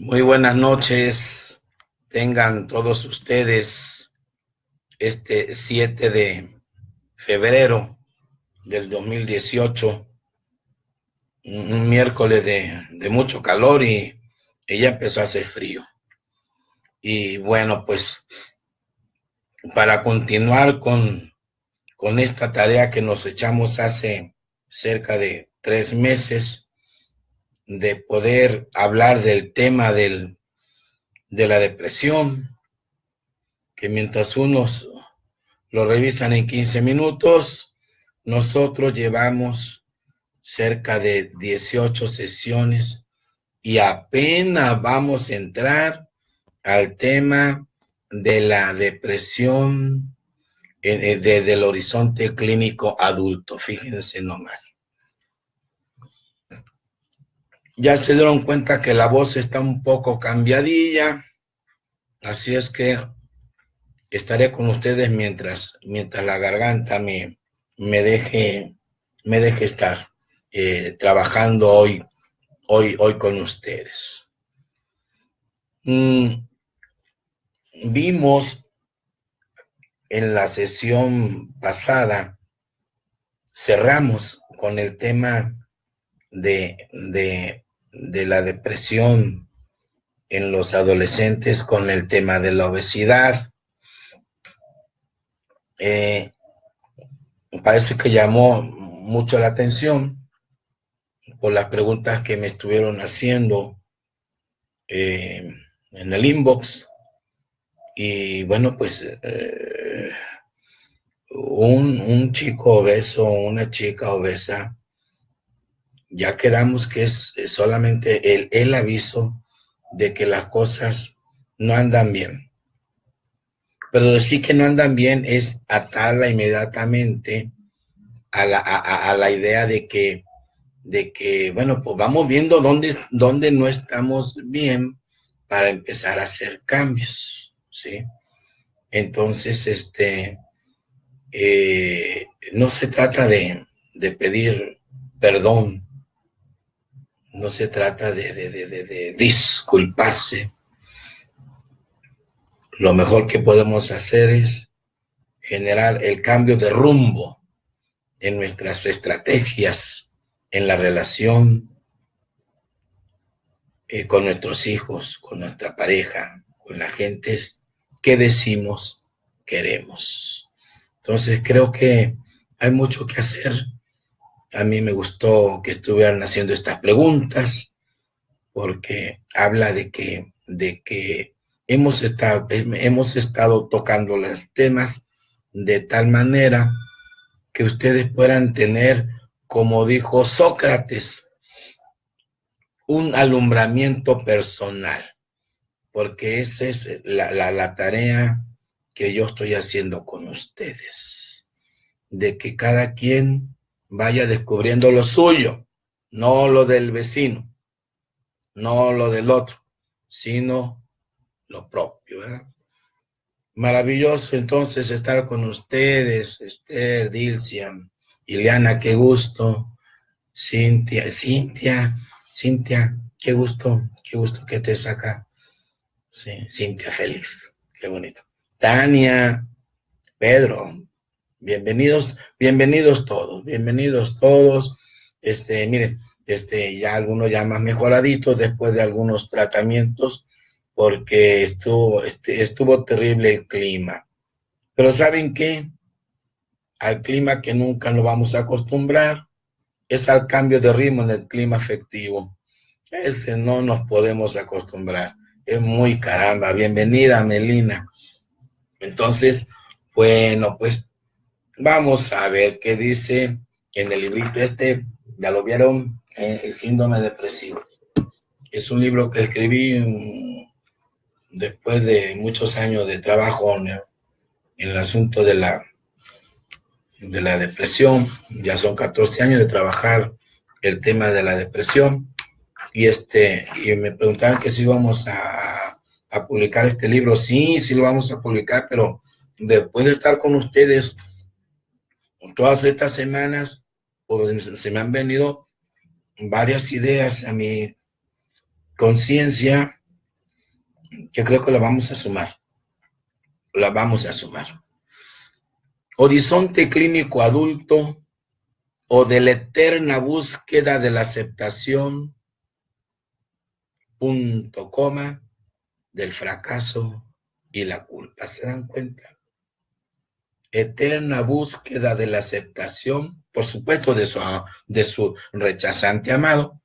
Muy buenas noches, tengan todos ustedes este 7 de febrero del 2018, un miércoles de mucho calor y ya empezó a hacer frío. Y bueno, pues para continuar con esta tarea que nos echamos hace cerca de 3 meses, de poder hablar del tema de la depresión, que mientras unos lo revisan en 15 minutos, nosotros llevamos cerca de 18 sesiones y apenas vamos a entrar al tema de la depresión desde el horizonte clínico adulto. Fíjense nomás. Ya se dieron cuenta que la voz está un poco cambiadilla, así es que estaré con ustedes mientras la garganta me deje estar trabajando hoy con ustedes. Vimos en la sesión pasada, cerramos con el tema de la depresión en los adolescentes, con el tema de la obesidad. Parece que llamó mucho la atención por las preguntas que me estuvieron haciendo en el inbox. Y bueno, pues un chico obeso, una chica obesa, ya quedamos que es solamente el aviso de que las cosas no andan bien. Pero decir que no andan bien es atarla inmediatamente a la idea de que, bueno, pues vamos viendo dónde no estamos bien para empezar a hacer cambios, ¿sí? Entonces, no se trata de pedir perdón, no se trata de disculparse. Lo mejor que podemos hacer es generar el cambio de rumbo en nuestras estrategias, en la relación con nuestros hijos, con nuestra pareja, con las gentes que decimos queremos. Entonces creo que hay mucho que hacer. A mí me gustó que estuvieran haciendo estas preguntas porque habla de que hemos estado tocando los temas de tal manera que ustedes puedan tener, como dijo Sócrates, un alumbramiento personal, porque esa es la tarea que yo estoy haciendo con ustedes, de que cada quien vaya descubriendo lo suyo, no lo del vecino, no lo del otro, sino lo propio, ¿verdad? Maravilloso entonces estar con ustedes, Esther, Dilcia, Ileana, qué gusto, Cintia, qué gusto que estés acá. Sí, Cintia Félix, qué bonito. Tania, Pedro, bienvenidos todos. Miren, ya algunos ya más mejoraditos después de algunos tratamientos, porque estuvo terrible el clima. Pero ¿saben qué? Al clima que nunca nos vamos a acostumbrar es al cambio de ritmo en el clima afectivo. Ese no nos podemos acostumbrar. Es muy caramba. Bienvenida, Melina. Entonces, bueno, pues vamos a ver qué dice en el librito ya lo vieron, el síndrome depresivo. Es un libro que escribí después de muchos años de trabajo en el asunto de la depresión. Ya son 14 años de trabajar el tema de la depresión. Y me preguntaban que si íbamos a publicar este libro. Sí lo vamos a publicar, pero después de estar con ustedes todas estas semanas, pues se me han venido varias ideas a mi conciencia que creo que la vamos a sumar. La vamos a sumar. Horizonte clínico adulto o de la eterna búsqueda de la aceptación, punto, coma, del fracaso y la culpa. ¿Se dan cuenta? Eterna búsqueda de la aceptación, por supuesto, de su rechazante amado,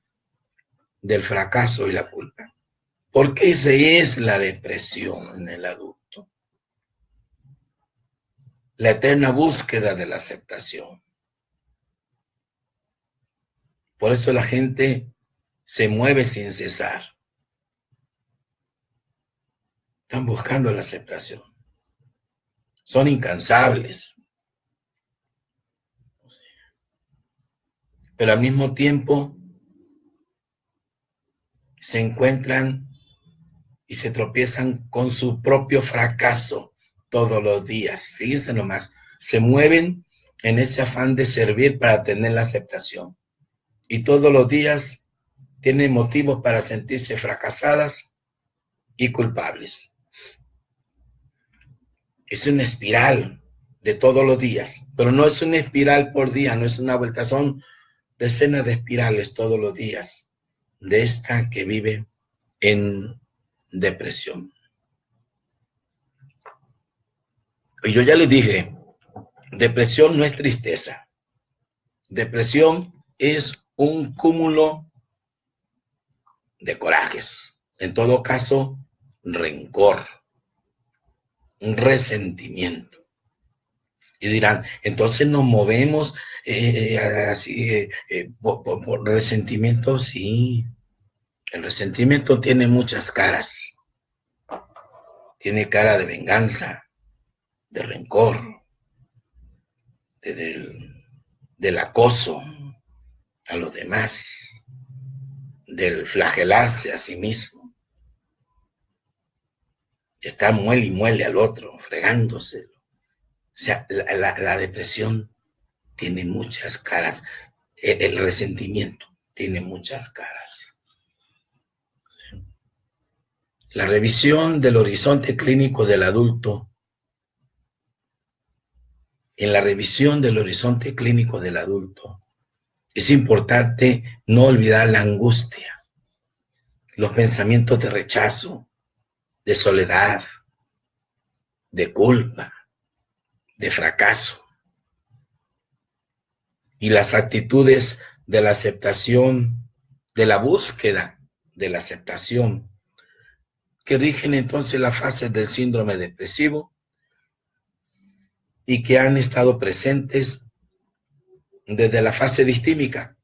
del fracaso y la culpa. Porque esa es la depresión en el adulto. La eterna búsqueda de la aceptación. Por eso la gente se mueve sin cesar. Están buscando la aceptación. Son incansables. Pero al mismo tiempo se encuentran y se tropiezan con su propio fracaso todos los días. Fíjense nomás, se mueven en ese afán de servir para tener la aceptación. Y todos los días tienen motivos para sentirse fracasadas y culpables. Es una espiral de todos los días, pero no es una espiral por día, no es una vuelta, son decenas de espirales todos los días de esta que vive en depresión. Y yo ya les dije, depresión no es tristeza. Depresión es un cúmulo de corajes. En todo caso, rencor, resentimiento. Y dirán, entonces nos movemos así por resentimiento. Sí, el resentimiento tiene muchas caras. Tiene cara de venganza, de rencor, del acoso a los demás, del flagelarse a sí mismo, de estar muele y muele al otro, fregándoselo. O sea, la depresión tiene muchas caras, el resentimiento tiene muchas caras. La revisión del horizonte clínico del adulto. En la revisión del horizonte clínico del adulto, es importante no olvidar la angustia, los pensamientos de rechazo, de soledad, de culpa, de fracaso, y las actitudes de la aceptación, de la búsqueda de la aceptación, que rigen entonces las fases del síndrome depresivo y que han estado presentes desde la fase distímica.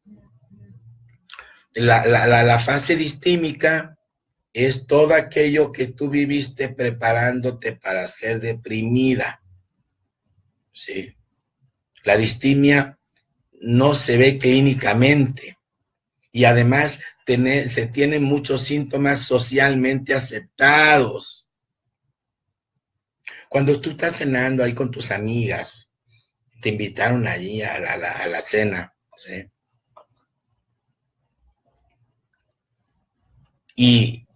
La fase distímica es todo aquello que tú viviste preparándote para ser deprimida. ¿Sí? La distimia no se ve clínicamente y además se tienen muchos síntomas socialmente aceptados. Cuando tú estás cenando ahí con tus amigas, te invitaron allí a la cena, ¿sí? Y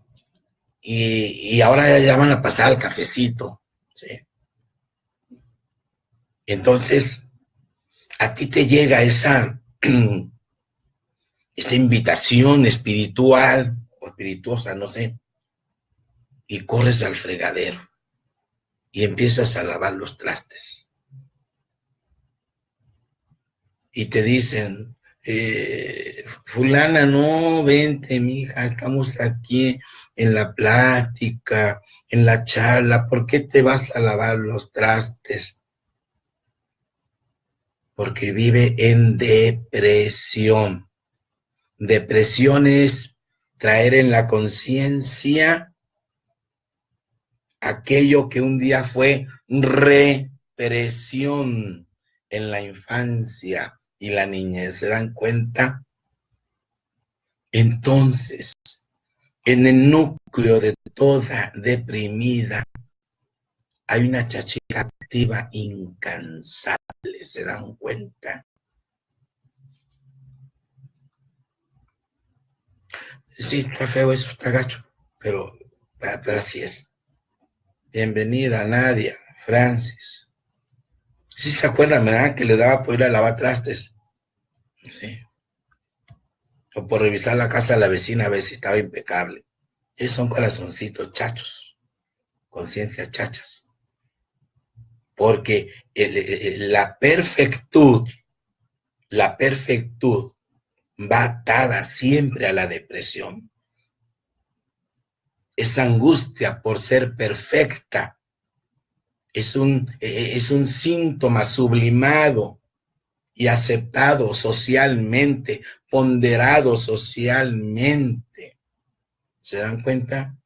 ahora ya van a pasar al cafecito, ¿sí? Entonces, a ti te llega esa invitación espiritual o espirituosa, no sé, y corres al fregadero y empiezas a lavar los trastes. Y te dicen, fulana, no, vente, mija, estamos aquí en la plática, en la charla, ¿por qué te vas a lavar los trastes? Porque vive en depresión. Depresión es traer en la conciencia aquello que un día fue represión en la infancia y la niñez. ¿Se dan cuenta? Entonces, en el núcleo de toda deprimida hay una cháchara activa incansable. ¿Se dan cuenta? Sí, está feo eso, está gacho, pero Pero así es. Bienvenida, Nadia, Francis. ¿Sí se acuerdan, verdad? Que le daba por ir a lavar trastes. Sí. O por revisar la casa de la vecina a ver si estaba impecable. Ellos son corazoncitos chachos, conciencias chachas. Porque la perfectud va atada siempre a la depresión. Esa angustia por ser perfecta es un síntoma sublimado y aceptado socialmente, ponderado socialmente. ¿Se dan cuenta?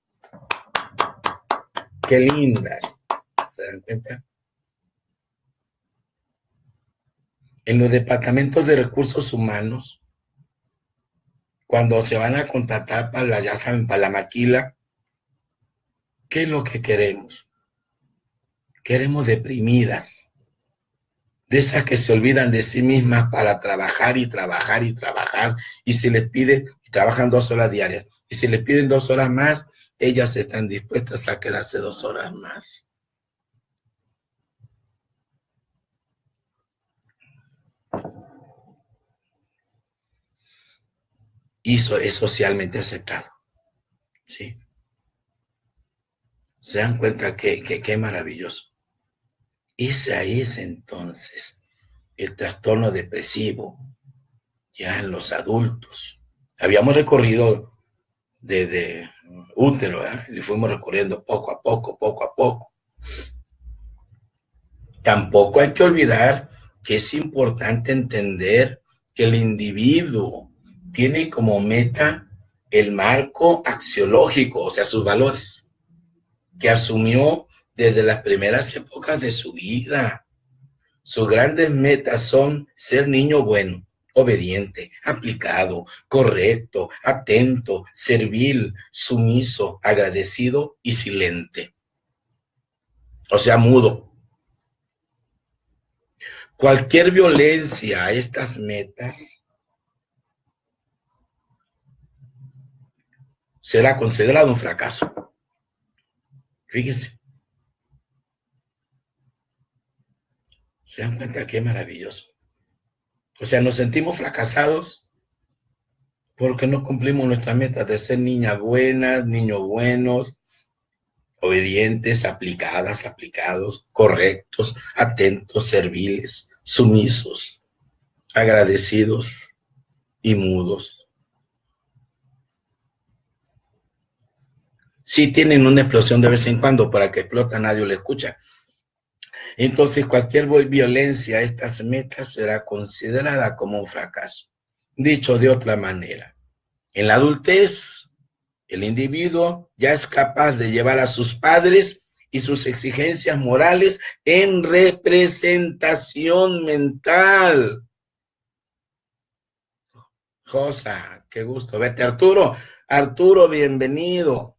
Qué lindas. ¿Se dan cuenta? En los departamentos de recursos humanos, cuando se van a contratar para, ya saben, para la maquila, ¿qué es lo que queremos? Queremos deprimidas, de esas que se olvidan de sí mismas para trabajar y trabajar y trabajar, y se les pide, trabajan 2 horas diarias, y si les piden 2 horas más, ellas están dispuestas a quedarse 2 horas más. Y eso es socialmente aceptado, ¿sí? ¿Se dan cuenta qué maravilloso? Ese es entonces el trastorno depresivo, ya en los adultos. Habíamos recorrido desde útero, ¿eh? Y fuimos recorriendo poco a poco, poco a poco. Tampoco hay que olvidar que es importante entender que el individuo tiene como meta el marco axiológico, o sea, sus valores, que asumió desde las primeras épocas de su vida. Sus grandes metas son ser niño bueno, obediente, aplicado, correcto, atento, servil, sumiso, agradecido y silente. O sea, mudo. Cualquier violencia a estas metas será considerado un fracaso. Fíjense. ¿Se dan cuenta qué maravilloso? O sea, nos sentimos fracasados porque no cumplimos nuestras metas de ser niñas buenas, niños buenos, obedientes, aplicadas, aplicados, correctos, atentos, serviles, sumisos, agradecidos y mudos. Sí tienen una explosión de vez en cuando, para que explota nadie lo escucha. Entonces, cualquier violencia a estas metas será considerada como un fracaso. Dicho de otra manera, en la adultez, el individuo ya es capaz de llevar a sus padres y sus exigencias morales en representación mental. Josa, qué gusto verte. Arturo, bienvenido.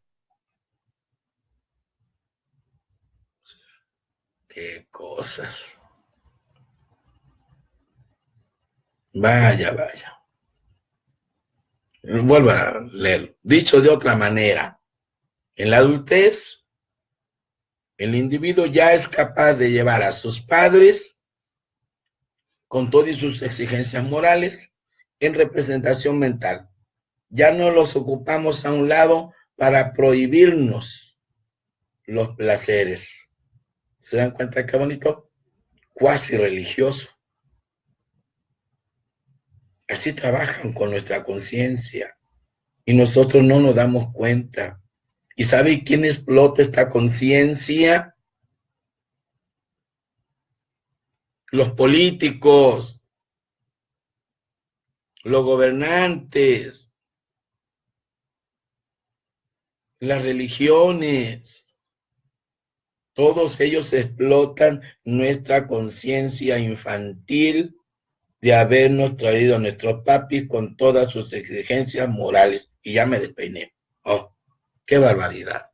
Qué cosas. Vaya, vaya. Vuelvo a leerlo. Dicho de otra manera, en la adultez, el individuo ya es capaz de llevar a sus padres, con todas sus exigencias morales, en representación mental. Ya no los ocupamos a un lado para prohibirnos los placeres. ¿Se dan cuenta qué bonito? Cuasi religioso. Así trabajan con nuestra conciencia y nosotros no nos damos cuenta. ¿Y sabe quién explota esta conciencia? Los políticos, los gobernantes, las religiones. Todos ellos explotan nuestra conciencia infantil de habernos traído a nuestros papis con todas sus exigencias morales. Y ya me despeiné. Oh, qué barbaridad.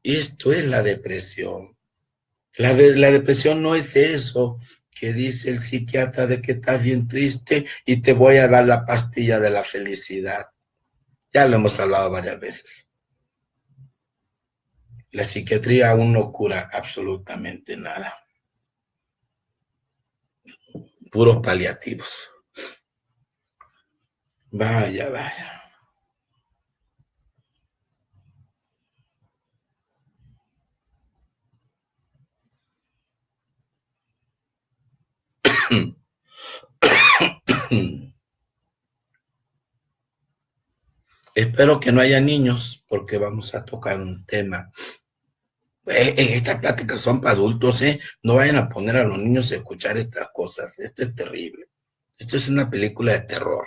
Esto es la depresión. La depresión no es eso que dice el psiquiatra de que estás bien triste y te voy a dar la pastilla de la felicidad. Ya lo hemos hablado varias veces. La psiquiatría aún no cura absolutamente nada. Puros paliativos. Vaya, vaya. Espero que no haya niños, porque vamos a tocar un tema. En estas pláticas son para adultos, ¿eh? No vayan a poner a los niños a escuchar estas cosas. Esto es terrible. Esto es una película de terror.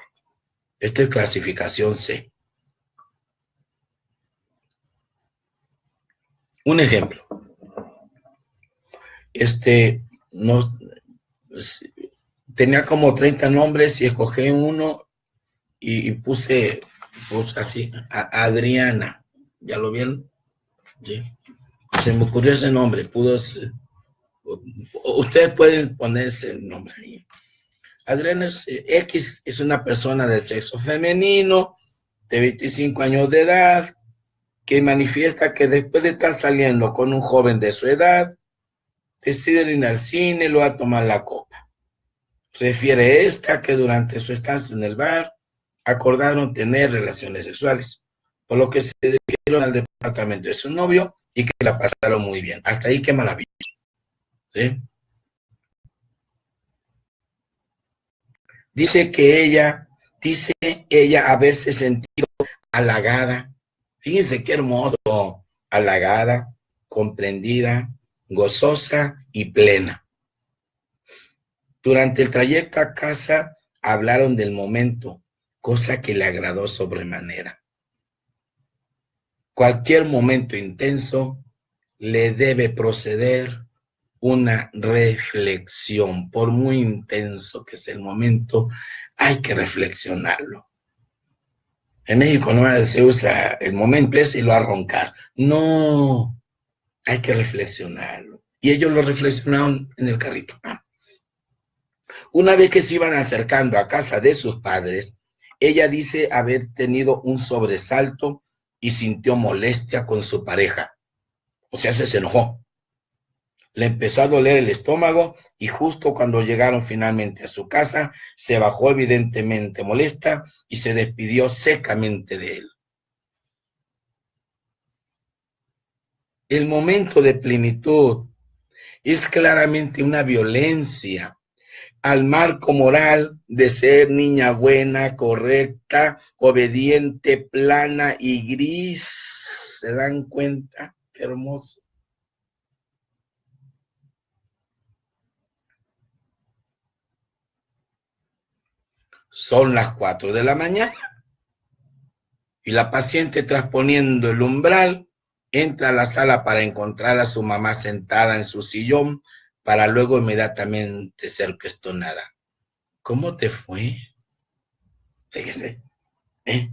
Esto es clasificación C. Un ejemplo. No, tenía como 30 nombres y escogí uno y puse así, Adriana. ¿Ya lo vieron? Sí. Se me ocurrió ese nombre. Ustedes pueden ponerse el nombre ahí. Adriana X es una persona del sexo femenino, de 25 años de edad, que manifiesta que después de estar saliendo con un joven de su edad, decide ir al cine y lo va a tomar la copa. Refiere esta que durante su estancia en el bar acordaron tener relaciones sexuales, por lo que se dirigieron al departamento de su novio y que la pasaron muy bien. Hasta ahí qué maravilla. ¿Sí? Dice ella haberse sentido halagada. Fíjense qué hermoso, halagada, comprendida, gozosa y plena. Durante el trayecto a casa hablaron del momento, cosa que le agradó sobremanera. Cualquier momento intenso le debe proceder una reflexión. Por muy intenso que sea el momento, hay que reflexionarlo. En México no se usa el momento ese y lo va a roncar. No, hay que reflexionarlo. Y ellos lo reflexionaron en el carrito. Una vez que se iban acercando a casa de sus padres, ella dice haber tenido un sobresalto y sintió molestia con su pareja. O sea, se enojó. Le empezó a doler el estómago y justo cuando llegaron finalmente a su casa, se bajó evidentemente molesta y se despidió secamente de él. El momento de plenitud es claramente una violencia al marco moral de ser niña buena, correcta, obediente, plana y gris. ¿Se dan cuenta? Qué hermoso. Son las 4 de la mañana y la paciente, trasponiendo el umbral, entra a la sala para encontrar a su mamá sentada en su sillón para luego inmediatamente ser cuestionada. ¿Cómo te fue? Fíjese, ¿eh?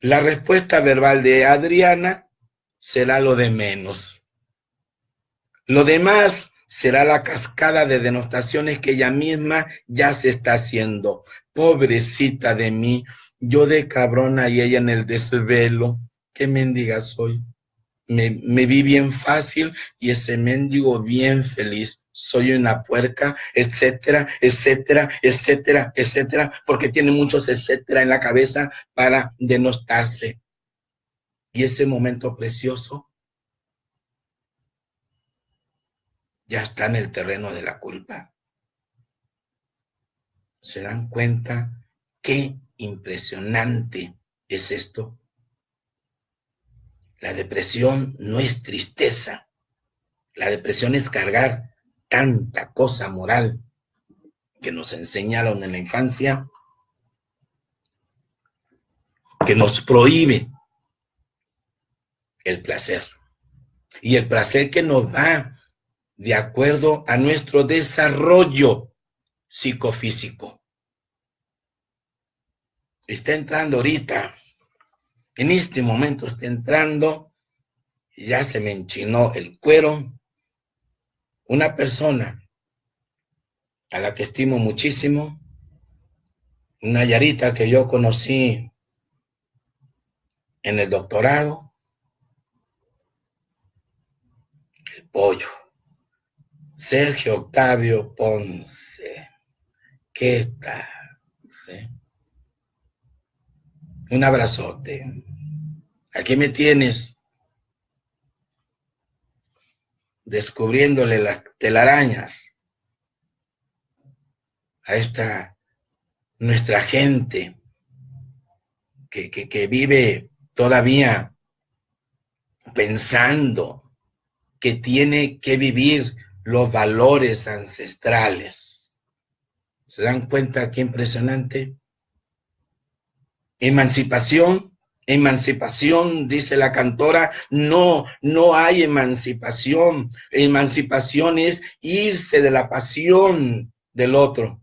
La respuesta verbal de Adriana será lo de menos. Lo demás será la cascada de denotaciones que ella misma ya se está haciendo. Pobrecita de mí, yo de cabrona y ella en el desvelo. ¿Qué mendiga soy? Me vi bien fácil y ese mendigo bien feliz. Soy una puerca, etcétera, etcétera, etcétera, etcétera, porque tiene muchos etcétera en la cabeza para denostarse. Y ese momento precioso ya está en el terreno de la culpa. ¿Se dan cuenta qué impresionante es esto? La depresión no es tristeza. La depresión es cargar tanta cosa moral que nos enseñaron en la infancia, que nos prohíbe el placer. Y el placer que nos da de acuerdo a nuestro desarrollo psicofísico. Está entrando ahorita, en este momento está entrando, ya se me enchinó el cuero, una persona a la que estimo muchísimo, Una Yarita que yo conocí en el doctorado, el pollo. Sergio Octavio Ponce. ¿Qué tal? ¿Sí? Un abrazote. Aquí me tienes descubriéndole las telarañas a esta nuestra gente que vive todavía pensando que tiene que vivir los valores ancestrales. ¿Se dan cuenta qué impresionante? Emancipación, emancipación, dice la cantora, no, no hay emancipación. Emancipación es irse de la pasión del otro.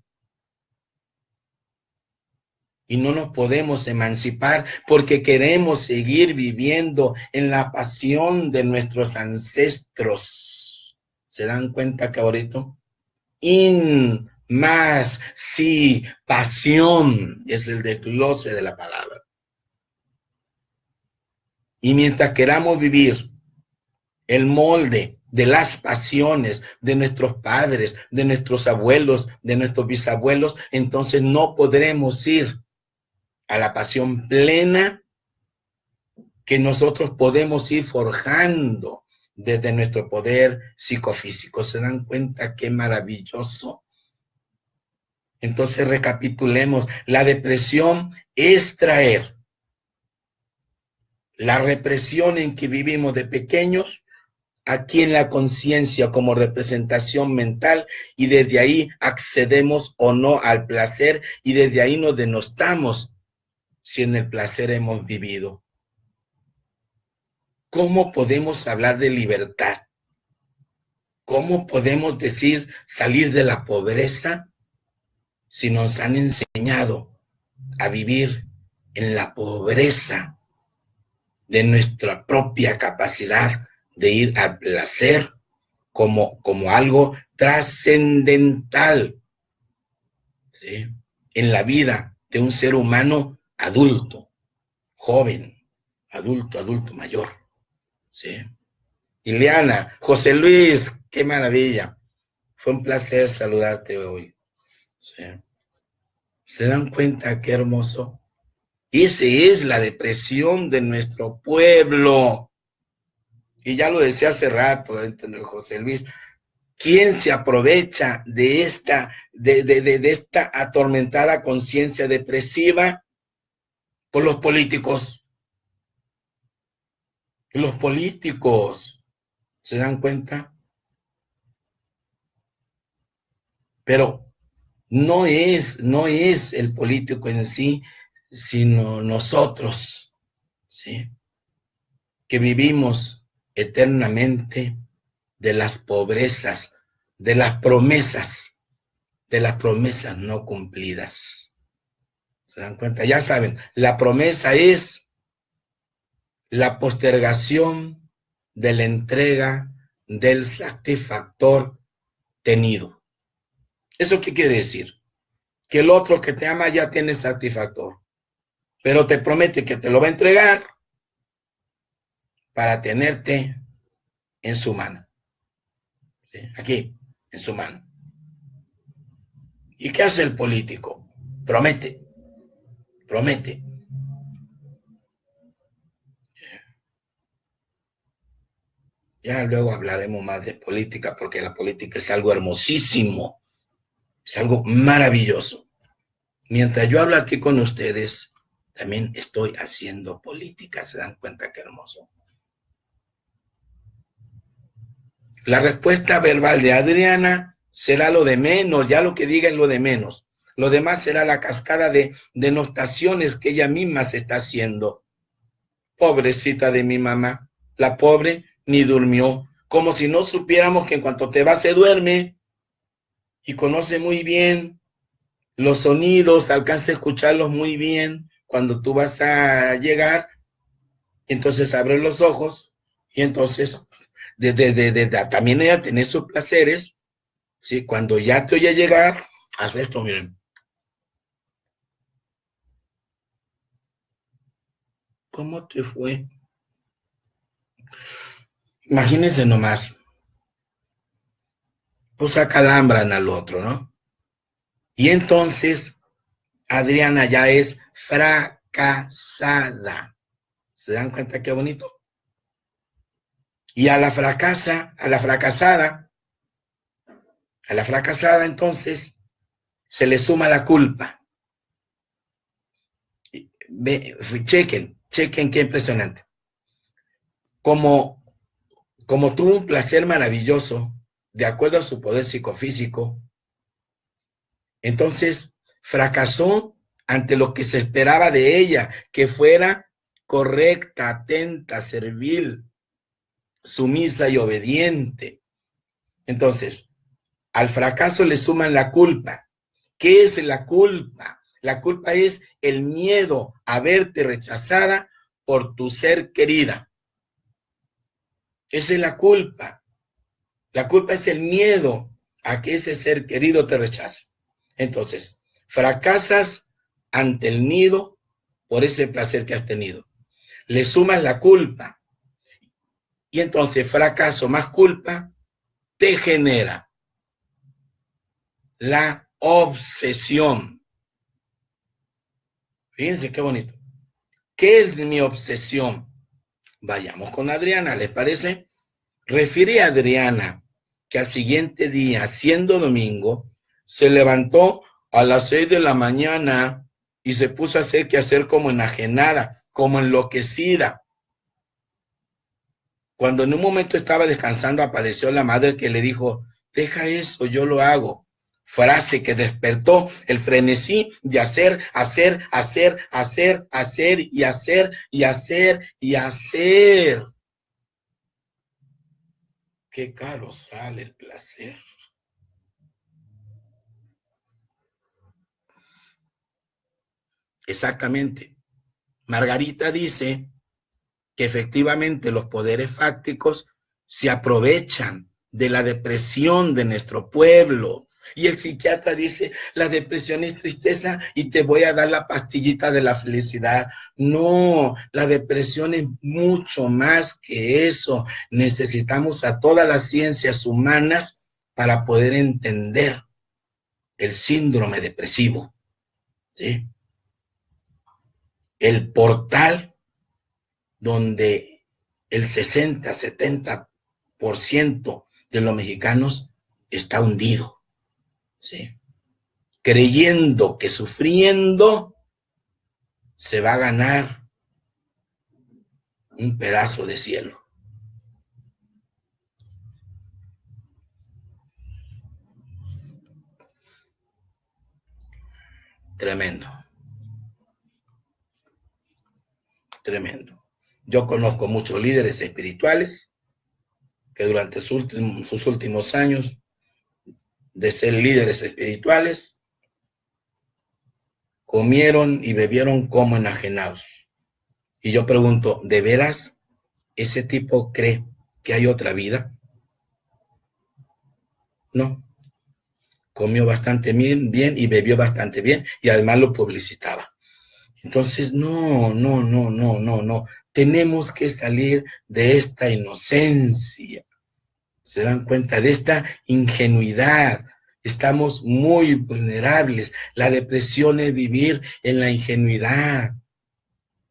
Y no nos podemos emancipar porque queremos seguir viviendo en la pasión de nuestros ancestros. ¿Se dan cuenta, cabrito? Más, sí, pasión es el desglose de la palabra. Y mientras queramos vivir el molde de las pasiones de nuestros padres, de nuestros abuelos, de nuestros bisabuelos, entonces no podremos ir a la pasión plena que nosotros podemos ir forjando desde nuestro poder psicofísico. ¿Se dan cuenta qué maravilloso? Entonces recapitulemos, la depresión es traer la represión en que vivimos de pequeños aquí en la conciencia como representación mental y desde ahí accedemos o no al placer y desde ahí nos denostamos si en el placer hemos vivido. ¿Cómo podemos hablar de libertad? ¿Cómo podemos decir salir de la pobreza si nos han enseñado a vivir en la pobreza de nuestra propia capacidad de ir al placer como algo trascendental, ¿sí?, en la vida de un ser humano adulto, joven, adulto mayor, ¿sí? Ileana, José Luis, qué maravilla. Fue un placer saludarte hoy. ¿Sí? ¿Se dan cuenta qué hermoso? Esa es la depresión de nuestro pueblo. Y ya lo decía hace rato, José Luis, ¿quién se aprovecha de esta atormentada conciencia depresiva? Por los políticos. Los políticos, ¿se dan cuenta? Pero no es el político en sí, sino nosotros, ¿sí?, que vivimos eternamente de las pobrezas, de las promesas no cumplidas. ¿Se dan cuenta? Ya saben, la promesa es la postergación de la entrega del satisfactor tenido. ¿Eso qué quiere decir? Que el otro que te ama ya tiene satisfactor, pero te promete que te lo va a entregar para tenerte en su mano. ¿Sí? Aquí, en su mano. ¿Y qué hace el político? Promete. Ya luego hablaremos más de política, porque la política es algo hermosísimo, es algo maravilloso. Mientras yo hablo aquí con ustedes, también estoy haciendo política. ¿Se dan cuenta qué hermoso? La respuesta verbal de Adriana será lo de menos, ya lo que diga es lo de menos. Lo demás será la cascada de denotaciones que ella misma se está haciendo. Pobrecita de mi mamá, la pobre ni durmió, como si no supiéramos que en cuanto te vas se duerme y conoce muy bien los sonidos, alcanza a escucharlos muy bien cuando tú vas a llegar, entonces abre los ojos y entonces también ella tiene sus placeres, ¿sí? Cuando ya te oye llegar, haz esto, miren. ¿cómo te fue? Imagínense nomás, pues acalambran al otro, ¿no? Y entonces Adriana ya es fracasada. ¿Se dan cuenta qué bonito? Y a la fracasada entonces se le suma la culpa. Chequen qué impresionante. Como tuvo un placer maravilloso, de acuerdo a su poder psicofísico, entonces fracasó ante lo que se esperaba de ella, que fuera correcta, atenta, servil, sumisa y obediente. Entonces, al fracaso le suman la culpa. ¿Qué es la culpa? La culpa es el miedo a verte rechazada por tu ser querida. Esa es la culpa. La culpa es el miedo a que ese ser querido te rechace. Entonces, fracasas ante el nido por ese placer que has tenido. Le sumas la culpa. Y entonces, fracaso más culpa te genera la obsesión. Fíjense qué bonito. ¿Qué es mi obsesión? Vayamos con Adriana, ¿les parece? Refiere a Adriana que al siguiente día, siendo domingo, se levantó a las 6 de la mañana y se puso a hacer quehacer como enajenada, como enloquecida. Cuando en un momento estaba descansando, apareció la madre que le dijo, deja eso, yo lo hago. Frase que despertó el frenesí de hacer y hacer. Qué caro sale el placer. Exactamente. Margarita dice que efectivamente los poderes fácticos se aprovechan de la depresión de nuestro pueblo. Y el psiquiatra dice, la depresión es tristeza y te voy a dar la pastillita de la felicidad. No, la depresión es mucho más que eso. Necesitamos a todas las ciencias humanas para poder entender el síndrome depresivo, ¿sí? El portal donde el 60-70% de los mexicanos está hundido, ¿sí? Creyendo que sufriendo se va a ganar un pedazo de cielo. Tremendo. Tremendo. Yo conozco muchos líderes espirituales que durante sus últimos años de ser líderes espirituales comieron y bebieron como enajenados. Y yo pregunto, ¿de veras ese tipo cree que hay otra vida? No. Comió bastante bien y bebió bastante bien y además lo publicitaba. Entonces, no. Tenemos que salir de esta inocencia. ¿Se dan cuenta? De esta ingenuidad. Estamos muy vulnerables. La depresión es vivir en la ingenuidad.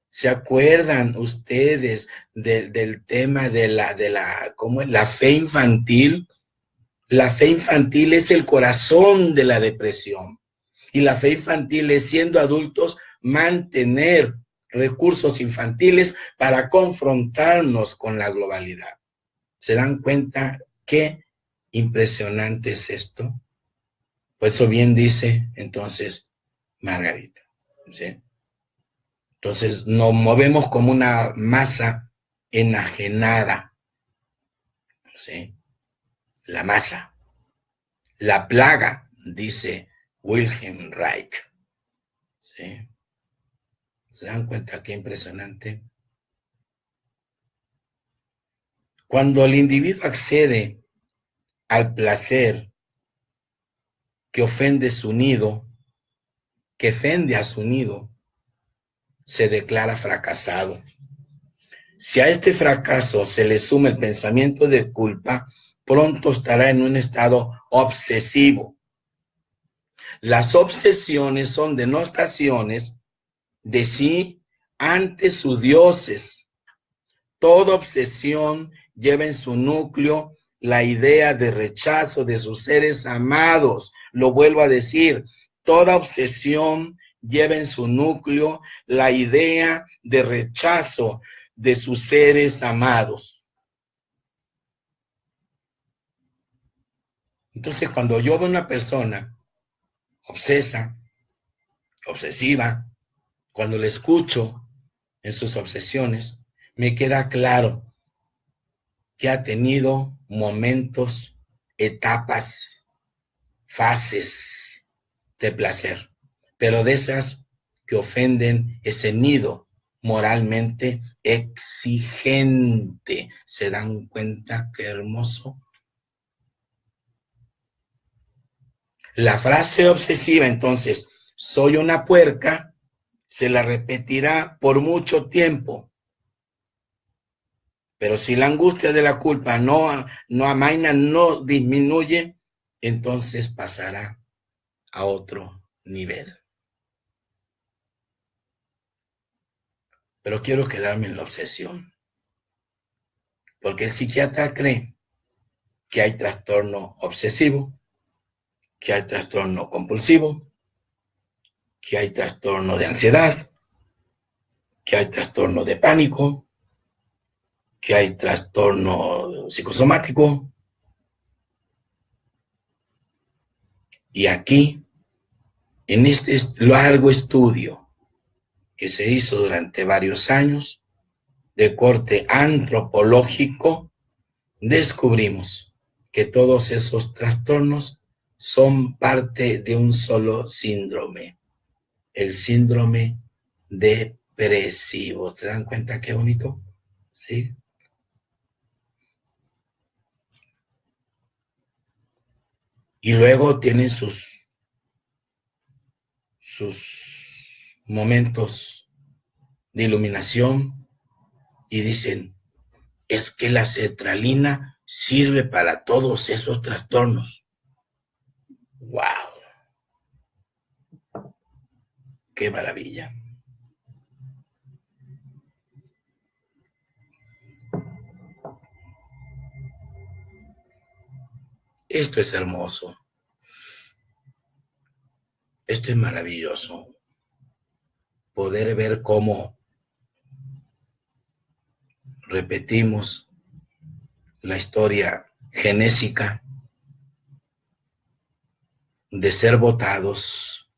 ¿Se acuerdan ustedes del tema ¿cómo es? La fe infantil? La fe infantil es el corazón de la depresión. Y la fe infantil es, siendo adultos, mantener recursos infantiles para confrontarnos con la globalidad. ¿Se dan cuenta qué impresionante es esto? Pues eso bien dice entonces Margarita, ¿sí? Entonces nos movemos como una masa enajenada, ¿sí? La masa, la plaga, dice Wilhelm Reich, ¿sí? ¿Se dan cuenta qué impresionante? Cuando el individuo accede al placer que ofende su nido, que ofende a su nido, se declara fracasado. Si a este fracaso se le suma el pensamiento de culpa, pronto estará en un estado obsesivo. Las obsesiones son denotaciones de sí ante sus dioses. Toda obsesión lleva en su núcleo la idea de rechazo de sus seres amados. Lo vuelvo a decir, toda obsesión lleva en su núcleo la idea de rechazo de sus seres amados. Entonces, cuando yo veo una persona obsesa, obsesiva, cuando le escucho en sus obsesiones, me queda claro que ha tenido momentos, etapas, fases de placer, pero de esas que ofenden ese nido moralmente exigente. ¿Se dan cuenta qué hermoso? La frase obsesiva, entonces, soy una puerca, se la repetirá por mucho tiempo. Pero si la angustia de la culpa no amaina, no disminuye, entonces pasará a otro nivel. Pero quiero quedarme en la obsesión, porque el psiquiatra cree que hay trastorno obsesivo, que hay trastorno compulsivo, que hay trastorno de ansiedad, que hay trastorno de pánico, que hay trastorno psicosomático. Y aquí, en este largo estudio que se hizo durante varios años, de corte antropológico, descubrimos que todos esos trastornos son parte de un solo síndrome, el síndrome depresivo. ¿Se dan cuenta qué bonito? ¿Sí? Y luego tienen sus momentos de iluminación y dicen, es que la sertralina sirve para todos esos trastornos. ¡Wow! ¡Qué maravilla! Esto es hermoso. Esto es maravilloso. Poder ver cómo repetimos la historia genésica de ser votados,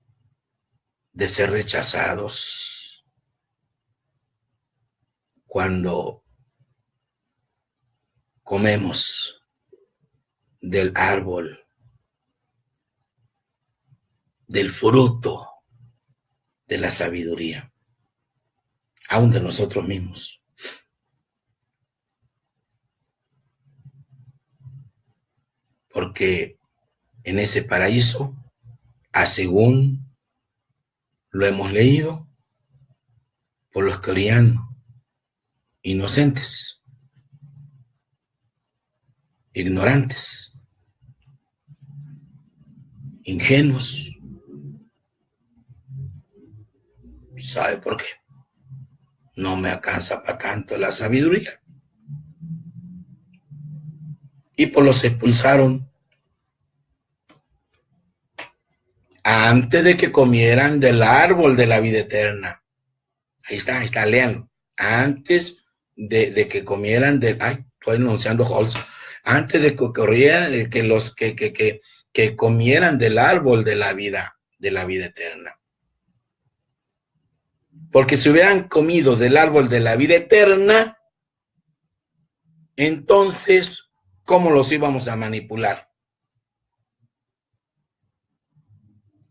de ser rechazados, cuando comemos del árbol, del fruto de la sabiduría, aún de nosotros mismos. Porque en ese paraíso, según lo hemos leído, por los que orían inocentes, ignorantes, ingenuos. ¿Sabe por qué? No me alcanza para tanto la sabiduría. Y pues los expulsaron antes de que comieran del árbol de la vida eterna. Ahí está, léanlo. Antes de que comieran del... Ay, estoy anunciando Holz. Antes de que corrieran, que comieran del árbol de la vida eterna. Porque si hubieran comido del árbol de la vida eterna, entonces, ¿cómo los íbamos a manipular?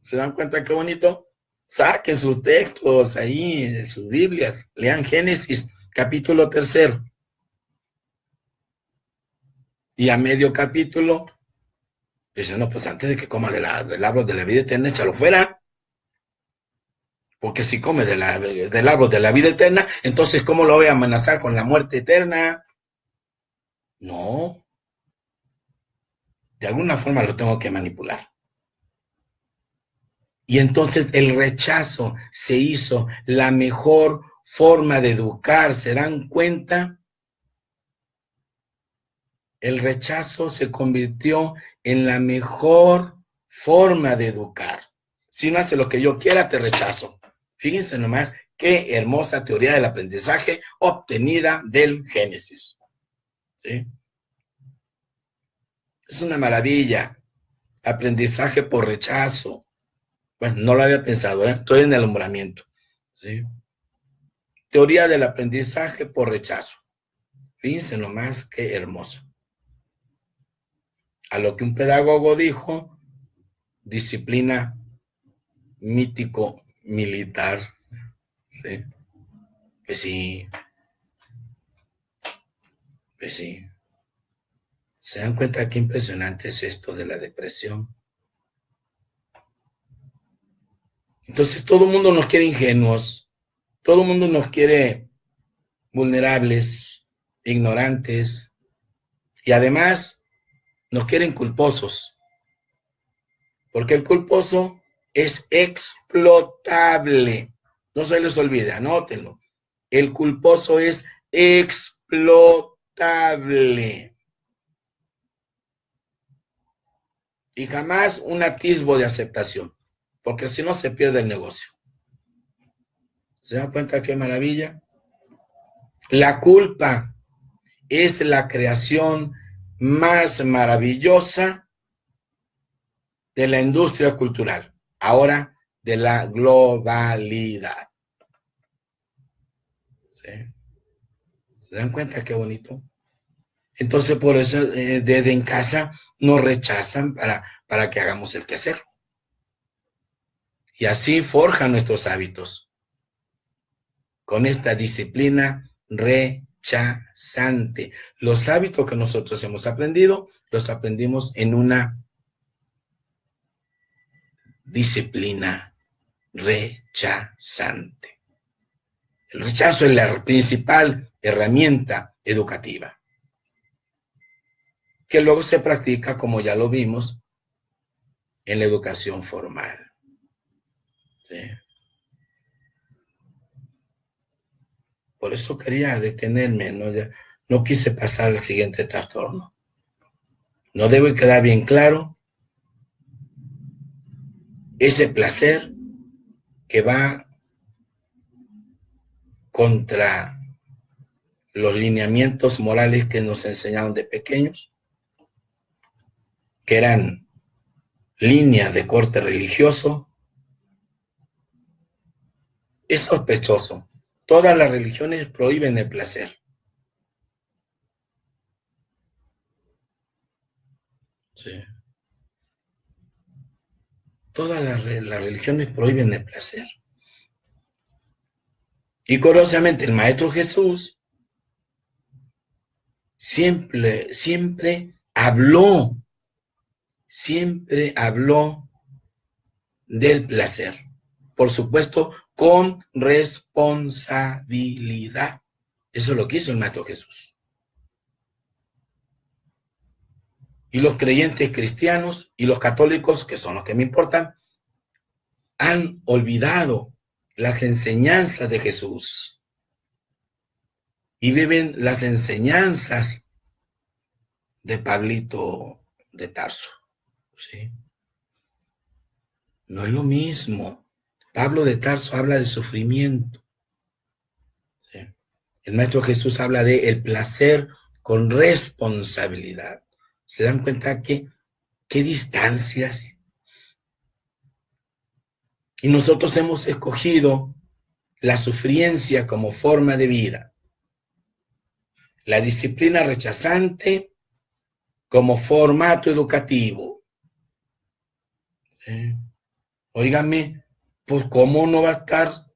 ¿Se dan cuenta qué bonito? Saquen sus textos ahí, sus Biblias, lean Génesis, capítulo 3. Y a medio capítulo, dicen, no, pues antes de que coma del árbol de la vida eterna, échalo fuera. Porque si come del árbol de la vida eterna, entonces ¿cómo lo voy a amenazar con la muerte eterna? No, de alguna forma lo tengo que manipular. Y entonces el rechazo se hizo la mejor forma de educar. ¿Se dan cuenta? El rechazo se convirtió en la mejor forma de educar. Si no hace lo que yo quiera, te rechazo. Fíjense nomás qué hermosa teoría del aprendizaje obtenida del Génesis. ¿Sí? Es una maravilla. Aprendizaje por rechazo. Bueno, no lo había pensado, ¿eh? Estoy en el alumbramiento. ¿Sí? Teoría del aprendizaje por rechazo. Fíjense nomás qué hermoso. A lo que un pedagogo dijo, disciplina mítico-militar. ¿Sí? Pues sí, pues sí. ¿Se dan cuenta qué impresionante es esto de la depresión? Entonces todo el mundo nos quiere ingenuos, todo el mundo nos quiere vulnerables, ignorantes, y además nos quieren culposos, porque el culposo es explotable. No se les olvide, anótenlo. El culposo es explotable. Y jamás un atisbo de aceptación, porque si no se pierde el negocio. ¿Se dan cuenta qué maravilla? La culpa es la creación más maravillosa de la industria cultural, ahora de la globalidad. ¿Sí? ¿Se dan cuenta qué bonito? Entonces, por eso, desde en casa nos rechazan para que hagamos el quehacer. Y así forjan nuestros hábitos. Con esta disciplina rechazante. Los hábitos que nosotros hemos aprendido, los aprendimos en una disciplina rechazante. El rechazo es la principal herramienta educativa, que luego se practica, como ya lo vimos, en la educación formal. ¿Sí? Por eso quería detenerme, no quise pasar al siguiente trastorno. No debe quedar bien claro ese placer que va contra los lineamientos morales que nos enseñaron de pequeños, que eran líneas de corte religioso. Es sospechoso. Todas las religiones prohíben el placer. Sí. Todas las religiones prohíben el placer. Y curiosamente el Maestro Jesús siempre habló del placer. Por supuesto, con responsabilidad. Eso es lo que hizo el Maestro Jesús. Y los creyentes cristianos y los católicos, que son los que me importan, han olvidado las enseñanzas de Jesús y viven las enseñanzas de Pablito de Tarso. ¿Sí? No es lo mismo. Pablo de Tarso habla de sufrimiento. ¿Sí? El Maestro Jesús habla de el placer con responsabilidad. ¿Se dan cuenta qué distancias? Y nosotros hemos escogido la sufriencia como forma de vida, la disciplina rechazante como formato educativo. ¿Sí? Óigame, pues ¿cómo no va a estar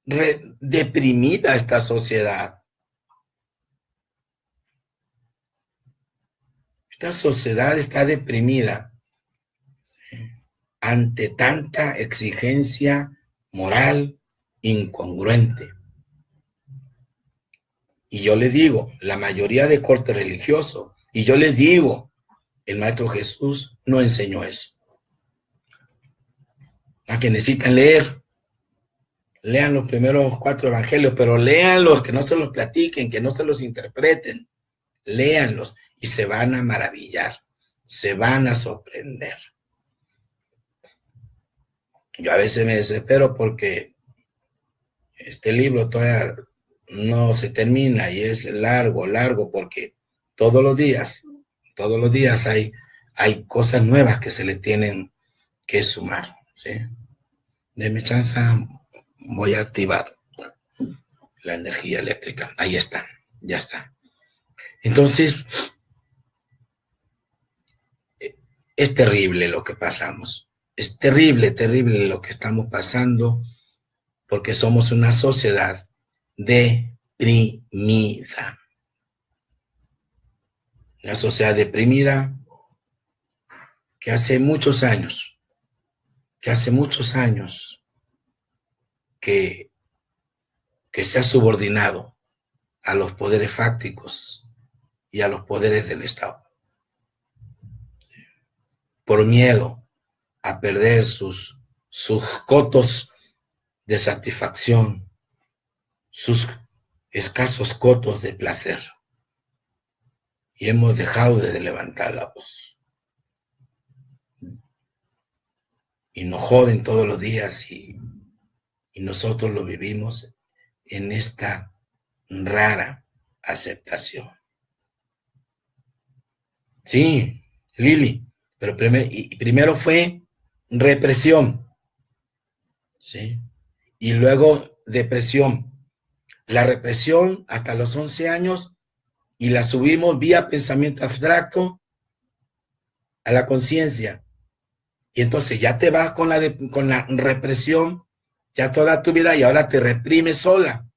deprimida esta sociedad? Esta sociedad está deprimida, ¿sí?, ante tanta exigencia moral, incongruente. Y yo le digo, la mayoría de corte religioso, y yo les digo, el Maestro Jesús no enseñó eso. A que necesitan leer, lean los primeros 4 evangelios, pero léanlos, que no se los platiquen, que no se los interpreten. Léanlos y se van a maravillar, se van a sorprender. Yo a veces me desespero porque este libro todavía no se termina y es largo, largo, porque todos los días hay cosas nuevas que se le tienen que sumar, ¿sí? Deme chance, voy a activar la energía eléctrica. Ahí está, ya está. Entonces, es terrible lo que pasamos. Es terrible, terrible lo que estamos pasando porque somos una sociedad deprimida. Una sociedad deprimida que hace muchos años que se ha subordinado a los poderes fácticos y a los poderes del Estado. Por miedo a perder sus cotos de satisfacción, sus escasos cotos de placer. Y hemos dejado de levantar la voz. Y nos joden todos los días y nosotros lo vivimos en esta rara aceptación. Sí, Lili, pero primero fue represión, ¿sí? Y luego depresión. La represión hasta los 11 años y la subimos vía pensamiento abstracto a la conciencia. Y entonces ya te vas con la represión ya toda tu vida y ahora te reprimes sola.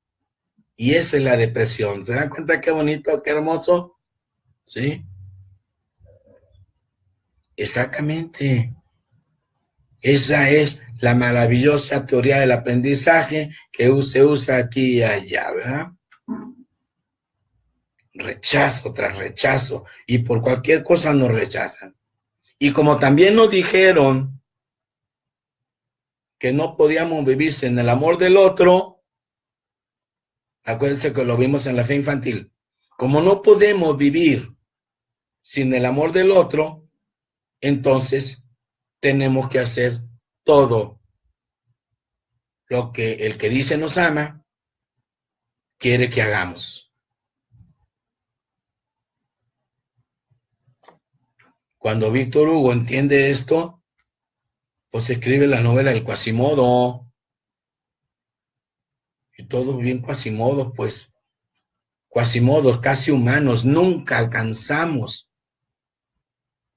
Y esa es la depresión. ¿Se dan cuenta qué bonito, qué hermoso? ¿Sí? Exactamente. Esa es la maravillosa teoría del aprendizaje que se usa aquí y allá, ¿verdad? Rechazo tras rechazo. Y por cualquier cosa nos rechazan. Y como también nos dijeron que no podíamos vivir sin el amor del otro, acuérdense que lo vimos en la fe infantil. Como no podemos vivir sin el amor del otro, entonces tenemos que hacer todo lo que el que dice nos ama quiere que hagamos. Cuando Víctor Hugo entiende esto, pues escribe la novela El Quasimodo. Y todos bien Quasimodos, pues. Quasimodos, casi humanos, nunca alcanzamos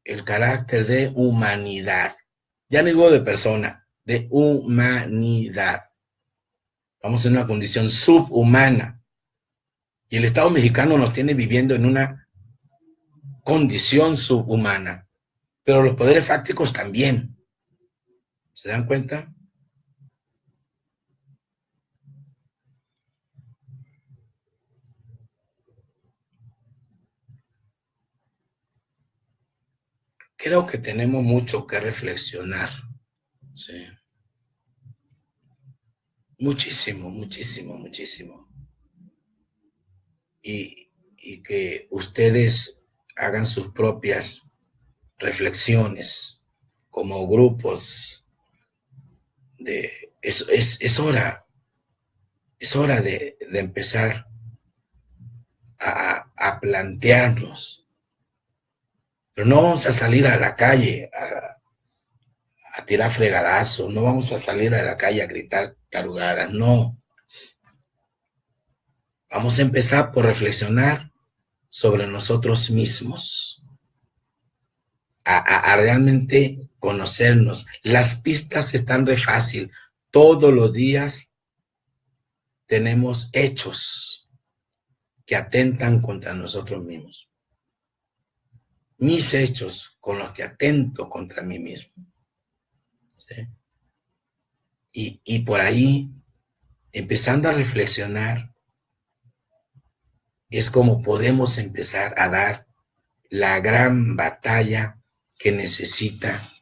el carácter de humanidad. Ya no digo de persona, de humanidad. Vamos en una condición subhumana. Y el Estado mexicano nos tiene viviendo en una condición subhumana. Pero los poderes fácticos también. ¿Se dan cuenta? Creo que tenemos mucho que reflexionar. Sí. Muchísimo, muchísimo, muchísimo. Y que ustedes hagan sus propias reflexiones como grupos es hora de empezar a plantearnos, pero no vamos a salir a la calle a tirar fregadazos, no vamos a salir a la calle a gritar tarugadas, no. Vamos a empezar por reflexionar sobre nosotros mismos, a realmente conocernos. Las pistas están re fácil. Todos los días tenemos hechos que atentan contra nosotros mismos. Mis hechos con los que atento contra mí mismo. ¿Sí? Y por ahí, empezando a reflexionar, es como podemos empezar a dar la gran batalla que necesita.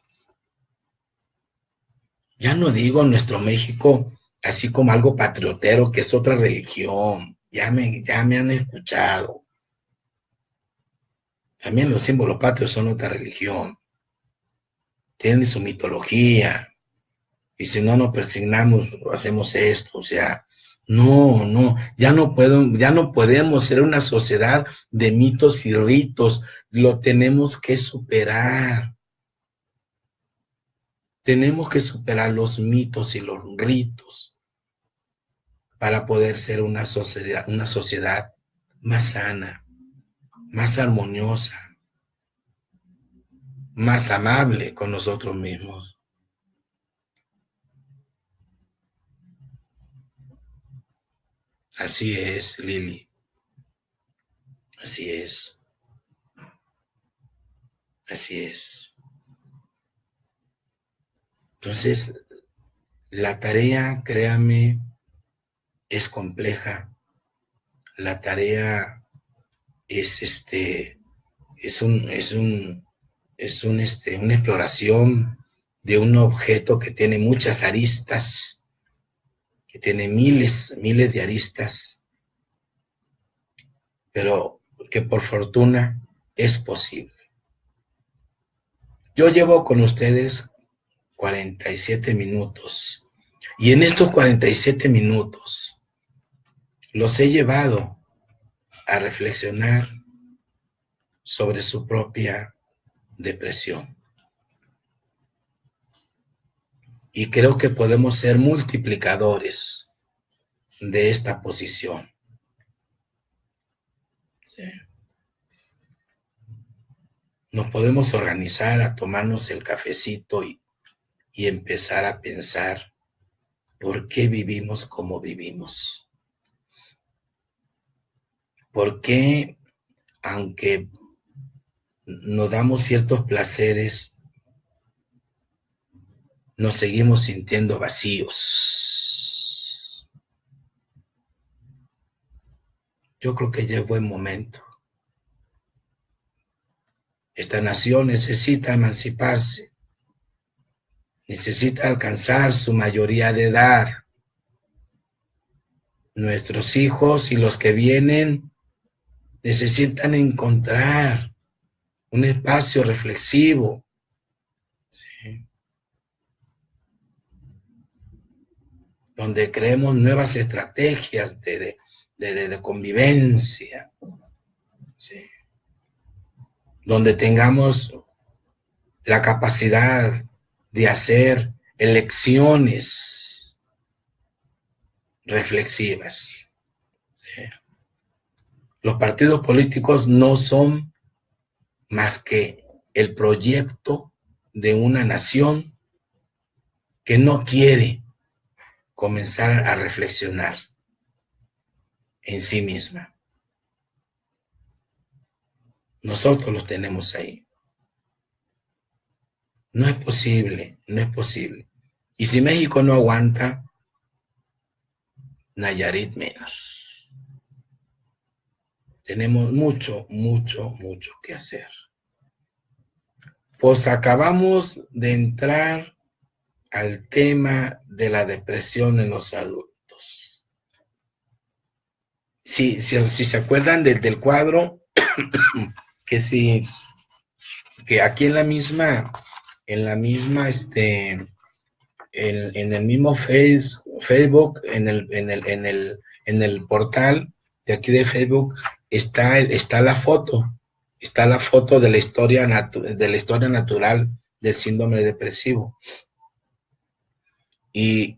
Ya no digo nuestro México así como algo patriotero, que es otra religión. Ya me han escuchado. También los símbolos patrios son otra religión. Tienen su mitología. Y si no nos persignamos, hacemos esto. O sea, no, ya no podemos ser una sociedad de mitos y ritos. Lo tenemos que superar. Tenemos que superar los mitos y los ritos para poder ser una sociedad más sana, más armoniosa, más amable con nosotros mismos. Así es, Lili. Así es. Así es. Entonces, la tarea, créame, es compleja. La tarea es una exploración de un objeto que tiene muchas aristas, que tiene miles de aristas, pero que por fortuna es posible. Yo llevo con ustedes 47 minutos y en estos 47 minutos los he llevado a reflexionar sobre su propia depresión. Y creo que podemos ser multiplicadores de esta posición. Sí. Nos podemos organizar a tomarnos el cafecito y empezar a pensar por qué vivimos como vivimos. ¿Por qué, aunque nos damos ciertos placeres, nos seguimos sintiendo vacíos? Yo creo que ya es buen momento. Esta nación necesita emanciparse, necesita alcanzar su mayoría de edad. Nuestros hijos y los que vienen necesitan encontrar un espacio reflexivo, ¿sí?, donde creemos nuevas estrategias de convivencia, ¿sí?, donde tengamos la capacidad de hacer elecciones reflexivas, ¿sí? Los partidos políticos no son más que el proyecto de una nación que no quiere comenzar a reflexionar en sí misma. Nosotros los tenemos ahí. No es posible, no es posible. Y si México no aguanta, Nayarit menos. Tenemos mucho que hacer. Pues acabamos de entrar al tema de la depresión en los adultos. Si se acuerdan del cuadro, que aquí en el mismo Facebook, en el portal de aquí de Facebook, está la foto de la historia natural del síndrome depresivo. Y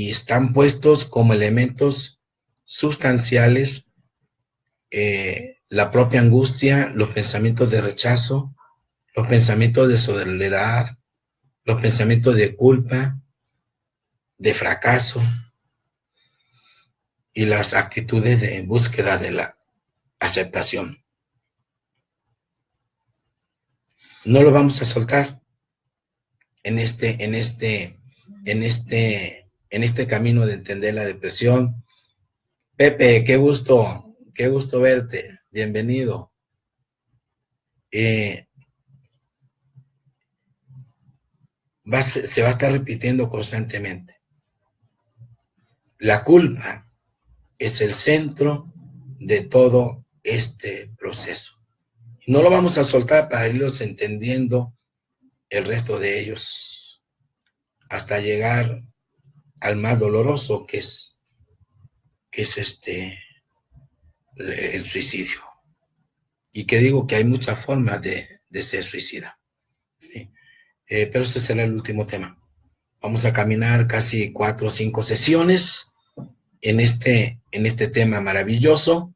están puestos como elementos sustanciales la propia angustia, los pensamientos de rechazo, los pensamientos de soledad, los pensamientos de culpa, de fracaso y las actitudes de búsqueda de la aceptación. No lo vamos a soltar en este en este camino de entender la depresión. Pepe, qué gusto verte, bienvenido. Se va a estar repitiendo constantemente. La culpa es el centro de todo este proceso. No lo vamos a soltar para irlos entendiendo el resto de ellos hasta llegar al más doloroso, que es el suicidio. Y que digo que hay muchas formas de ser suicida, ¿sí? Pero este será el último tema. Vamos a caminar casi 4 o 5 sesiones en este tema maravilloso.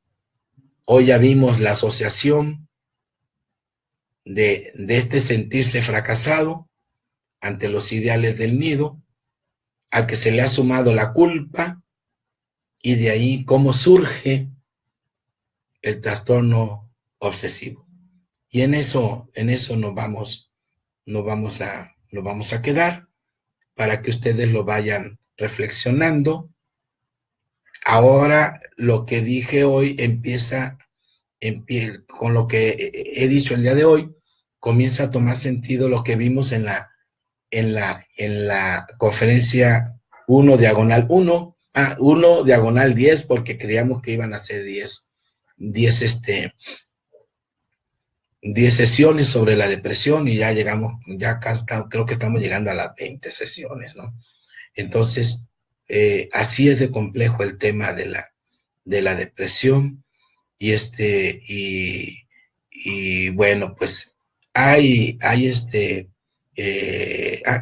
Hoy ya vimos la asociación de este sentirse fracasado ante los ideales del nido, al que se le ha sumado la culpa, y de ahí cómo surge el trastorno obsesivo. Y en eso nos vamos a quedar para que ustedes lo vayan reflexionando. Ahora lo que dije hoy empieza con lo que he dicho el día de hoy, comienza a tomar sentido lo que vimos en la conferencia 1/1, porque creíamos que iban a ser 10 sesiones sobre la depresión, y ya creo que estamos llegando a las 20 sesiones, ¿no? Entonces, así es de complejo el tema de la depresión, y bueno, pues hay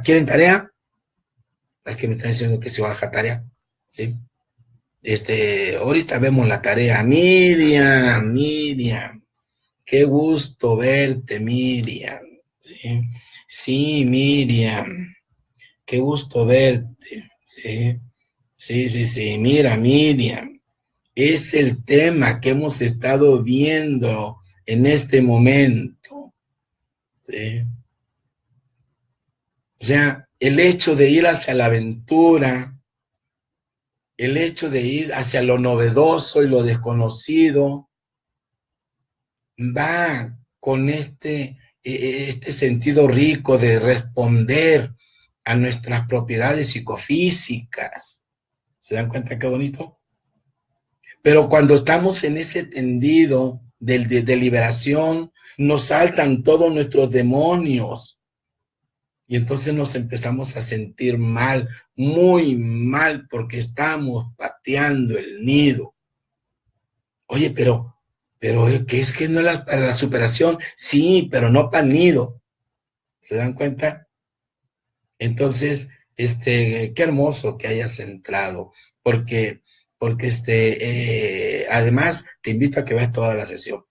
¿quieren tarea? Aquí me están diciendo que se baja tarea, ¿sí? Ahorita vemos la tarea. Miriam, qué gusto verte, Miriam. Sí, sí, Miriam, qué gusto verte. Sí, mira, Miriam, es el tema que hemos estado viendo en este momento, ¿sí? O sea, el hecho de ir hacia la aventura, el hecho de ir hacia lo novedoso y lo desconocido, va con este sentido rico de responder a nuestras propiedades psicofísicas. ¿Se dan cuenta qué bonito? Pero cuando estamos en ese tendido de liberación, nos saltan todos nuestros demonios. Y entonces nos empezamos a sentir mal, muy mal, porque estamos pateando el nido. Oye, pero ¿qué es que no es para la superación? Sí, pero no para el nido. ¿Se dan cuenta? Entonces, qué hermoso que hayas entrado, porque además te invito a que veas toda la sesión,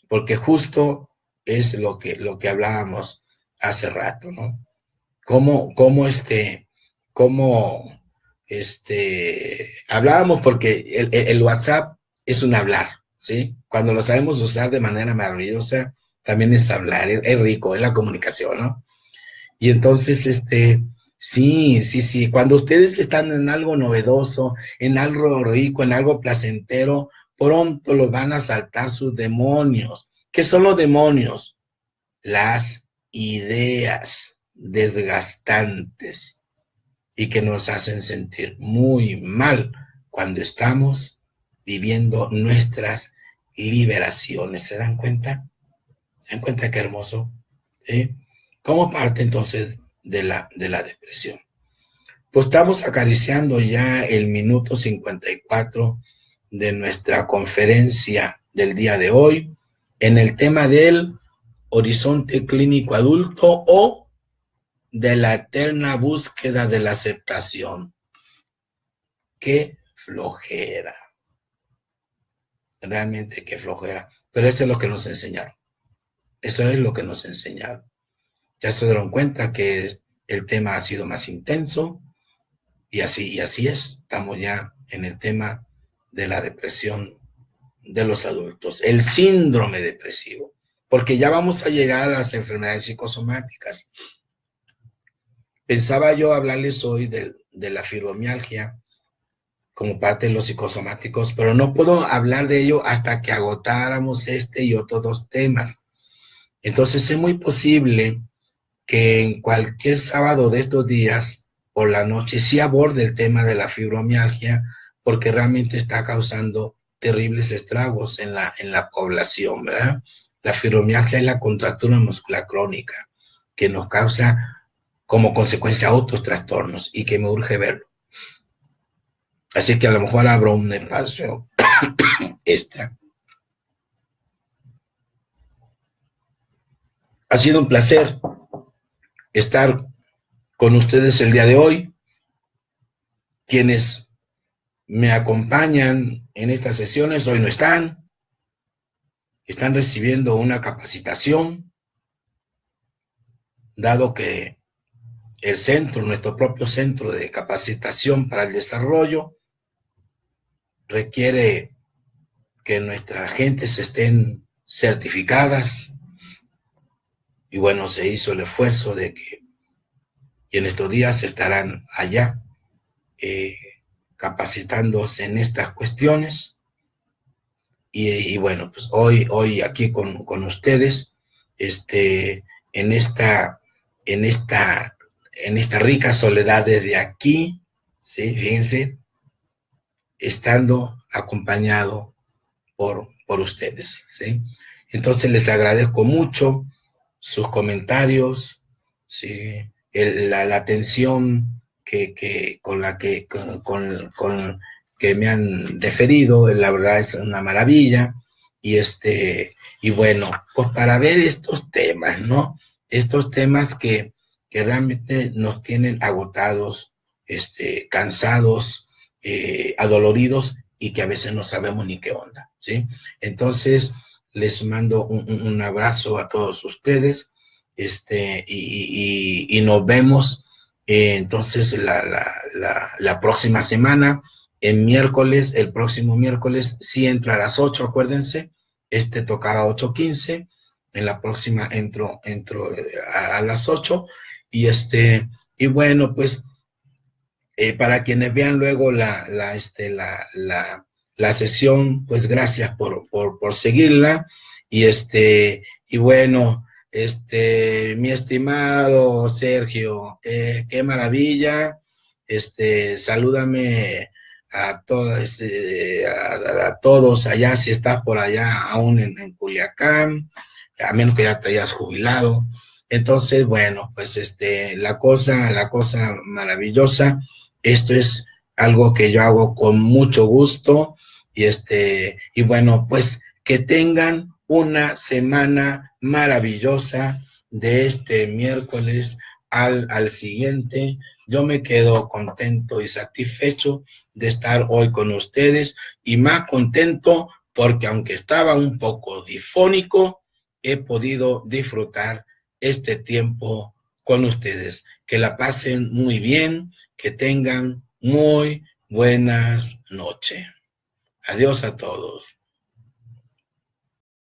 porque justo es lo que hablábamos hace rato, ¿no? Cómo hablábamos, porque el WhatsApp es un hablar, ¿sí? Cuando lo sabemos usar de manera maravillosa, también es hablar, es rico, es la comunicación, ¿no? Y entonces, sí, cuando ustedes están en algo novedoso, en algo rico, en algo placentero, pronto los van a saltar sus demonios. ¿Qué son los demonios? Las ideas desgastantes y que nos hacen sentir muy mal cuando estamos viviendo nuestras liberaciones. ¿Se dan cuenta? ¿Se dan cuenta qué hermoso? ¿Sí? ¿Cómo parte entonces de la depresión? Pues estamos acariciando ya el minuto 54 de nuestra conferencia del día de hoy en el tema del horizonte clínico adulto o de la eterna búsqueda de la aceptación. ¡Qué flojera! Realmente qué flojera. Pero eso es lo que nos enseñaron. Eso es lo que nos enseñaron. Ya se dieron cuenta que el tema ha sido más intenso, y así es. Estamos ya en el tema de la depresión de los adultos, el síndrome depresivo, porque ya vamos a llegar a las enfermedades psicosomáticas. pensaba yo hablarles hoy de la fibromialgia como parte de los psicosomáticos, pero no puedo hablar de ello hasta que agotáramos este y otros dos temas. Entonces es muy posible que en cualquier sábado de estos días por la noche sí aborde el tema de la fibromialgia, porque realmente está causando terribles estragos en la población, ¿verdad? La fibromialgia es la contractura muscular crónica que nos causa como consecuencia otros trastornos y que me urge verlo. Así que a lo mejor abro un espacio extra. Ha sido un placer estar con ustedes el día de hoy. Quienes me acompañan en estas sesiones hoy no están recibiendo una capacitación, dado que el centro, nuestro propio centro de capacitación para el desarrollo, requiere que nuestras gentes estén certificadas, y bueno, se hizo el esfuerzo de que y en estos días estarán allá capacitándose en estas cuestiones, y bueno, pues hoy aquí con ustedes, en esta rica soledad desde aquí, ¿sí? Fíjense, estando acompañado por ustedes, ¿sí? Entonces les agradezco mucho sus comentarios, ¿sí? La atención con la que me han deferido, la verdad es una maravilla, y bueno, pues para ver estos temas, ¿no? Estos temas que realmente nos tienen agotados, cansados, adoloridos, y que a veces no sabemos ni qué onda, ¿sí? Entonces, les mando un abrazo a todos ustedes, y nos vemos entonces la próxima semana, el próximo miércoles, sí entra a las 8, acuérdense, tocará 8:15, en la próxima entro a las 8, y bueno, pues, para quienes vean luego la sesión, pues gracias por seguirla, y bueno, mi estimado Sergio, qué maravilla, salúdame a todos, a todos allá, si estás por allá aún en Culiacán, a menos que ya te hayas jubilado. Entonces, bueno, pues la cosa maravillosa, esto es algo que yo hago con mucho gusto, y bueno, pues que tengan una semana maravillosa de este miércoles al siguiente. Yo me quedo contento y satisfecho de estar hoy con ustedes, y más contento porque aunque estaba un poco difónico, he podido disfrutar este tiempo con ustedes. Que la pasen muy bien, que tengan muy buenas noches. Adiós a todos.